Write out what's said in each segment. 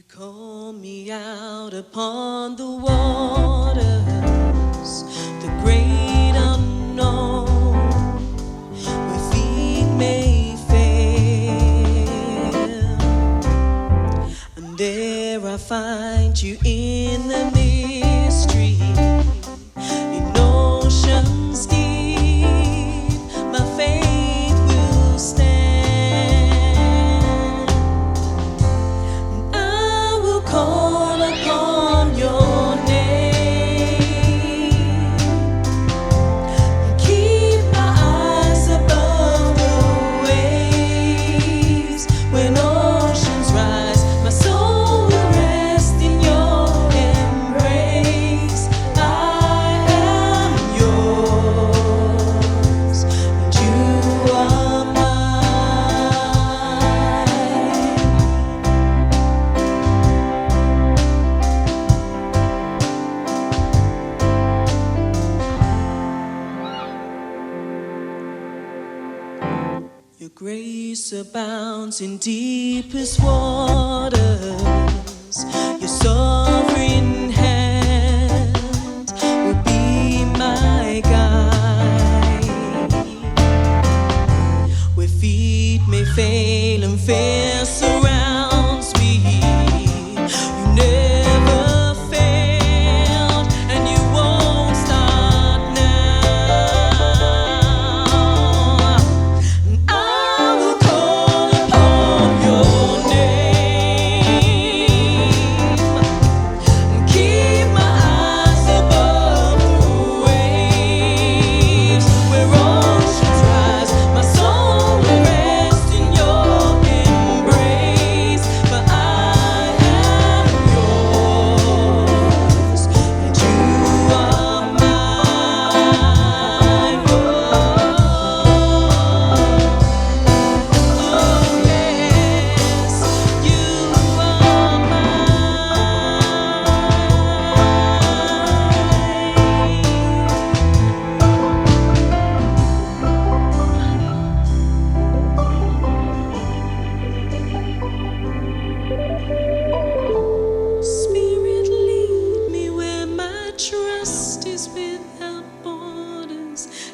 Call me out upon the waters, the great unknown, where feet may fail, and there I find you in the mystery, in oceans deep, my faith will stand. Call upon your name, keep my eyes above the waves. When oceans rise, my soul will rest in your embrace. I am yours, and you are mine. Your grace abounds in deepest waters. Your sovereign hand will be my guide. Where feet may fail and fear surrounds me, you never failed and you won't start now.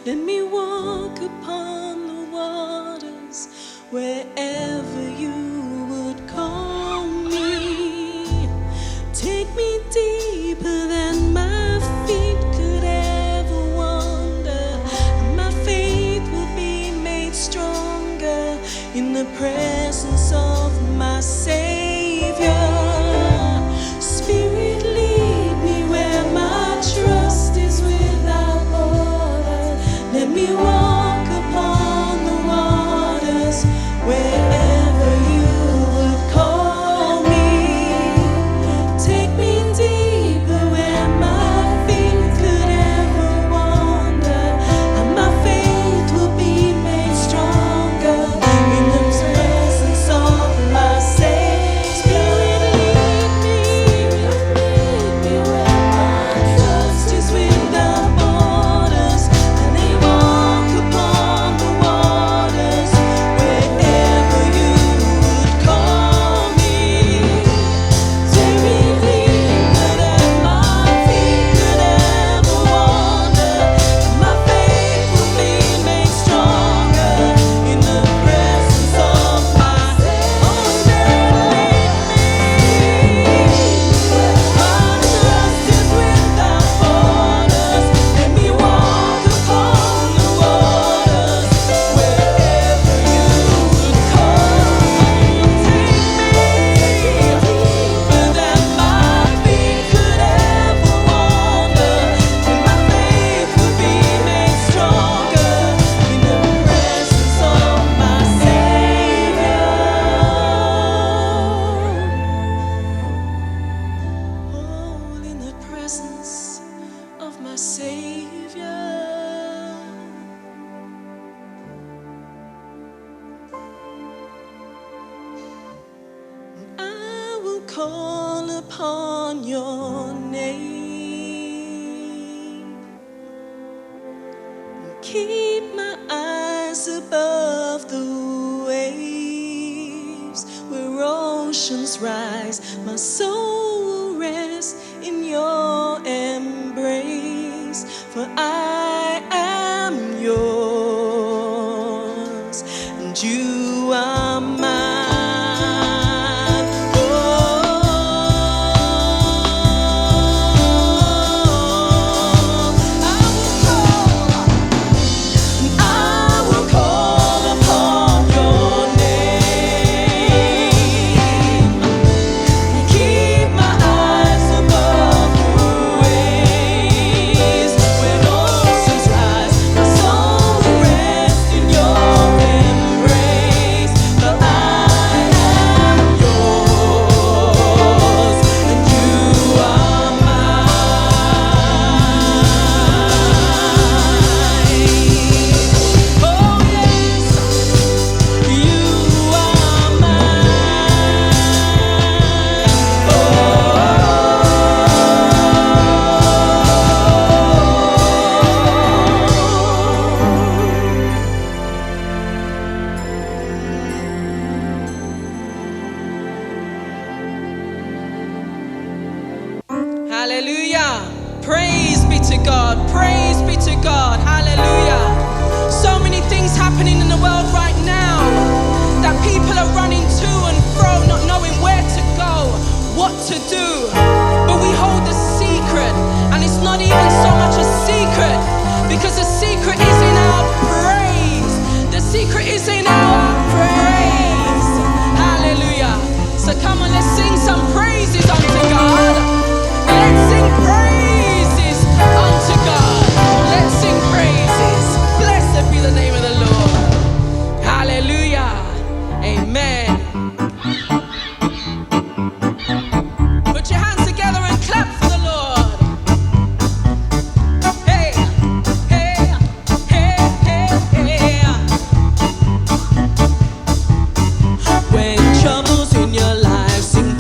Let me walk upon the waters wherever you would call me. Take me deeper than my feet could ever wander, and my faith will be made stronger in the presence of my Savior. Spirit, lead me where my trust is without borders. Let me walk upon the waters wherever you would call me. Take me deeper where my feet could ever wander, and my faith will be made stronger in the presence of my Savior. Spirit, lead me where my trust is without borders. Let me walk upon the waters wherever you would call me. Take me deeper than my feet could ever wander, and my faith will be made stronger in the presence of my Savior. Oh, Spirit, lead me where my trust is without borders. Let me walk upon the waters wherever you would call me. Take me deeper than my feet could ever wander, and my faith will be made stronger in the presence of my Savior. Oh, in the presence of my Savior. I will call upon your name, keep my eyes above the waves where oceans emotions rise, my soul will rest in your embrace, for I am yours and you are mine. Hallelujah. Praise be to God. Praise be to God. Hallelujah. So many things happening in the world right now that people are running to and fro, not knowing where to go, what to do. But we hold the secret, and it's not even so much a secret, because the secret is in our praise. The secret is in our praise. Hallelujah. So come on, let's sing some praises unto God. Let's sing praises unto God. Let's sing praises. Blessed be the name of the Lord. Hallelujah. Amen. Put your hands together and clap for the Lord. Hey, hey, hey, hey, hey. When trouble's in your life, sing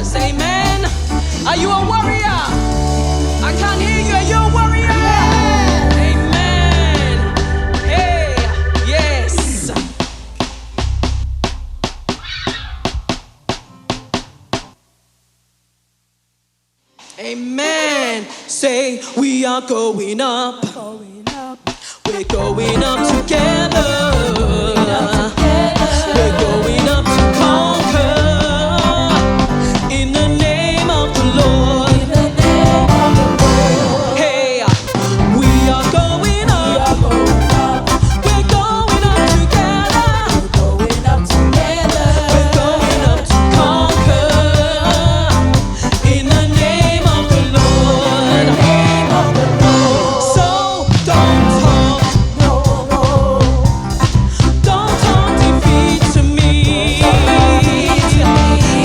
warriors. Amen. Are you a warrior? I can't hear you. Are you a warrior? Amen. Hey, yes. Amen. Say we are going up. We're going up together. We're going up to conquer in the name of the Lord. Hey, we are going up. We're going up together. We're going up to conquer in the name of the Lord. So don't talk defeat to me.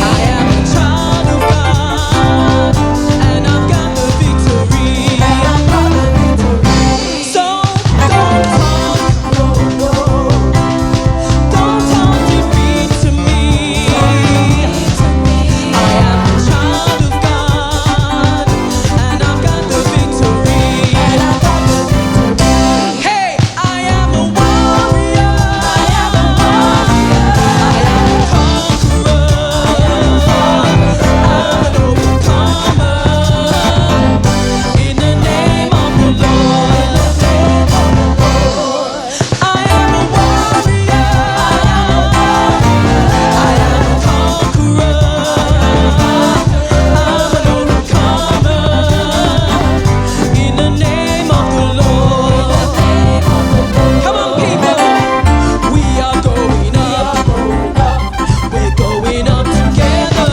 I am a child of God, and I've got the victory. So don't talk defeat to me. I am a child of God, and I've got the victory. Hey, I am a warrior. I am a conqueror. I'm an overcomer in the name of the Lord. I am a warrior. I am a conqueror. I'm an overcomer in the name of the Lord. Come on, people. We are going up. We're going up together.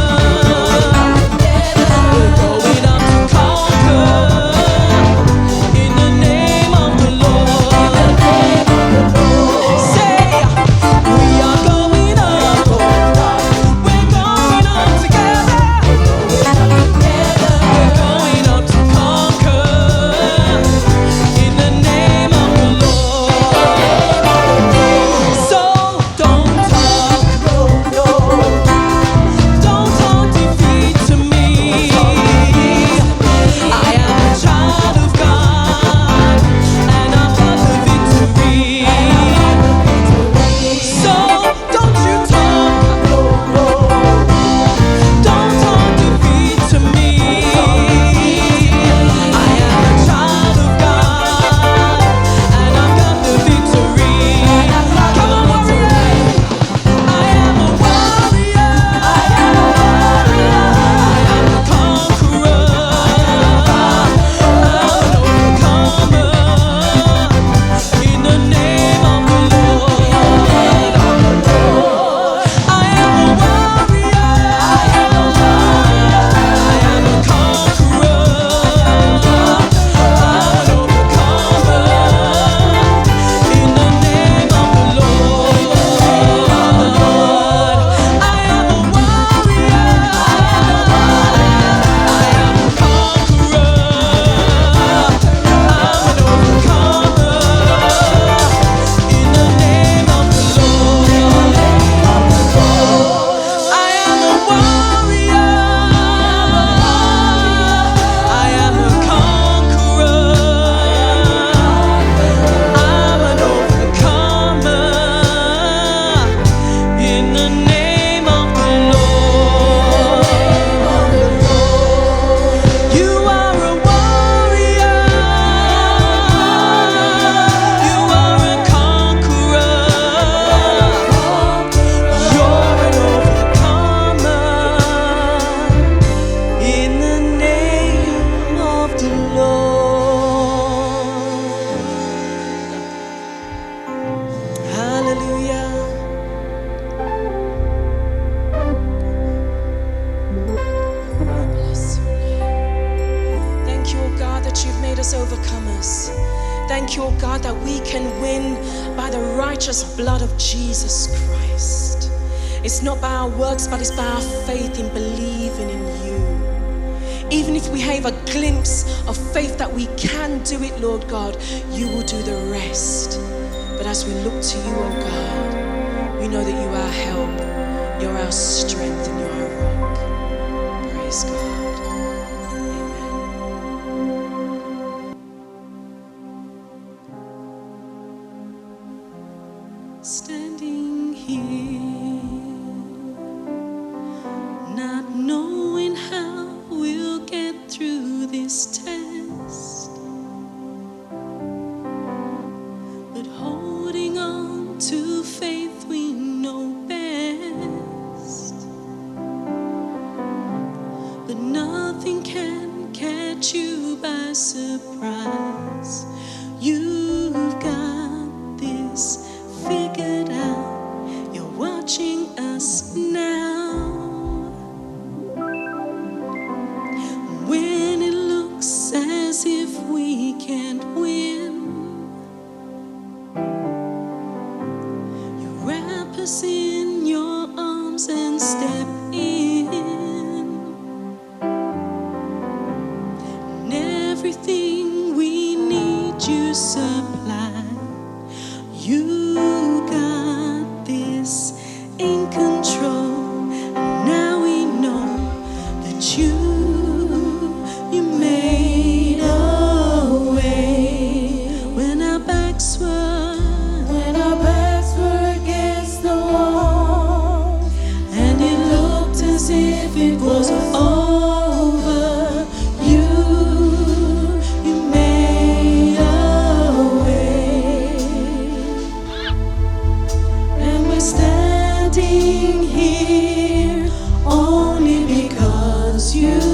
We're going up to conquer in the name of the Lord. Say, we are going up. We're going up together. We're going up to conquer in the name of the Lord. So don't talk defeat to me. I am a child of God, and I've got the victory. So don't you don't talk defeat to me. I am a child of God, and I've got the victory. Come on, warrior. I am a warrior. I am a conqueror. I'm an overcomer in the name of the Lord. I am a warrior. I am a conqueror. I'm an overcomer in the name of the Lord. I am a warrior. I am a conqueror. I'm an overcomer in the name of the Lord. I am a warrior. I am a conqueror. I'm an overcomer in the name of the Lord. You are a warrior. You are a conqueror. You're an overcomer in the name of the Lord. Hallelujah. Bless your name. Thank you, oh God, that you've made us overcomers. Thank you, oh God, that we can win by the righteous blood of Jesus Christ. It's not by our works, but it's by our faith in believing in you. Even if we have a glimpse of faith that we can do it, Lord God, you will do the rest. But as we look to you, oh God, we know that you are our help, you're our strength, and you're our rock. Praise God. Amen. Standing here, not knowing how we'll get through this test, but holding on to faith we know best. But nothing can catch you by surprise. You've got this figured out. You're watching us now. When it looks as if we can't win, you wrap us in your arms and step in. And everything we need you supply. You got this in control. And now we know that you made a way when our backs were against the wall, and it looked as if it was over. You made a way, and we're standing here only because you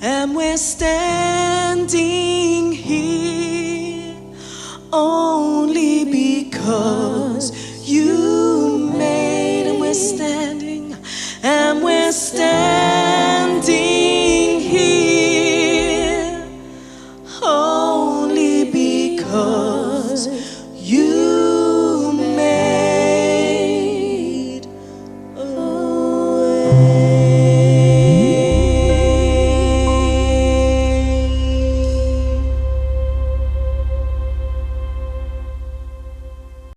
And we're standing here only because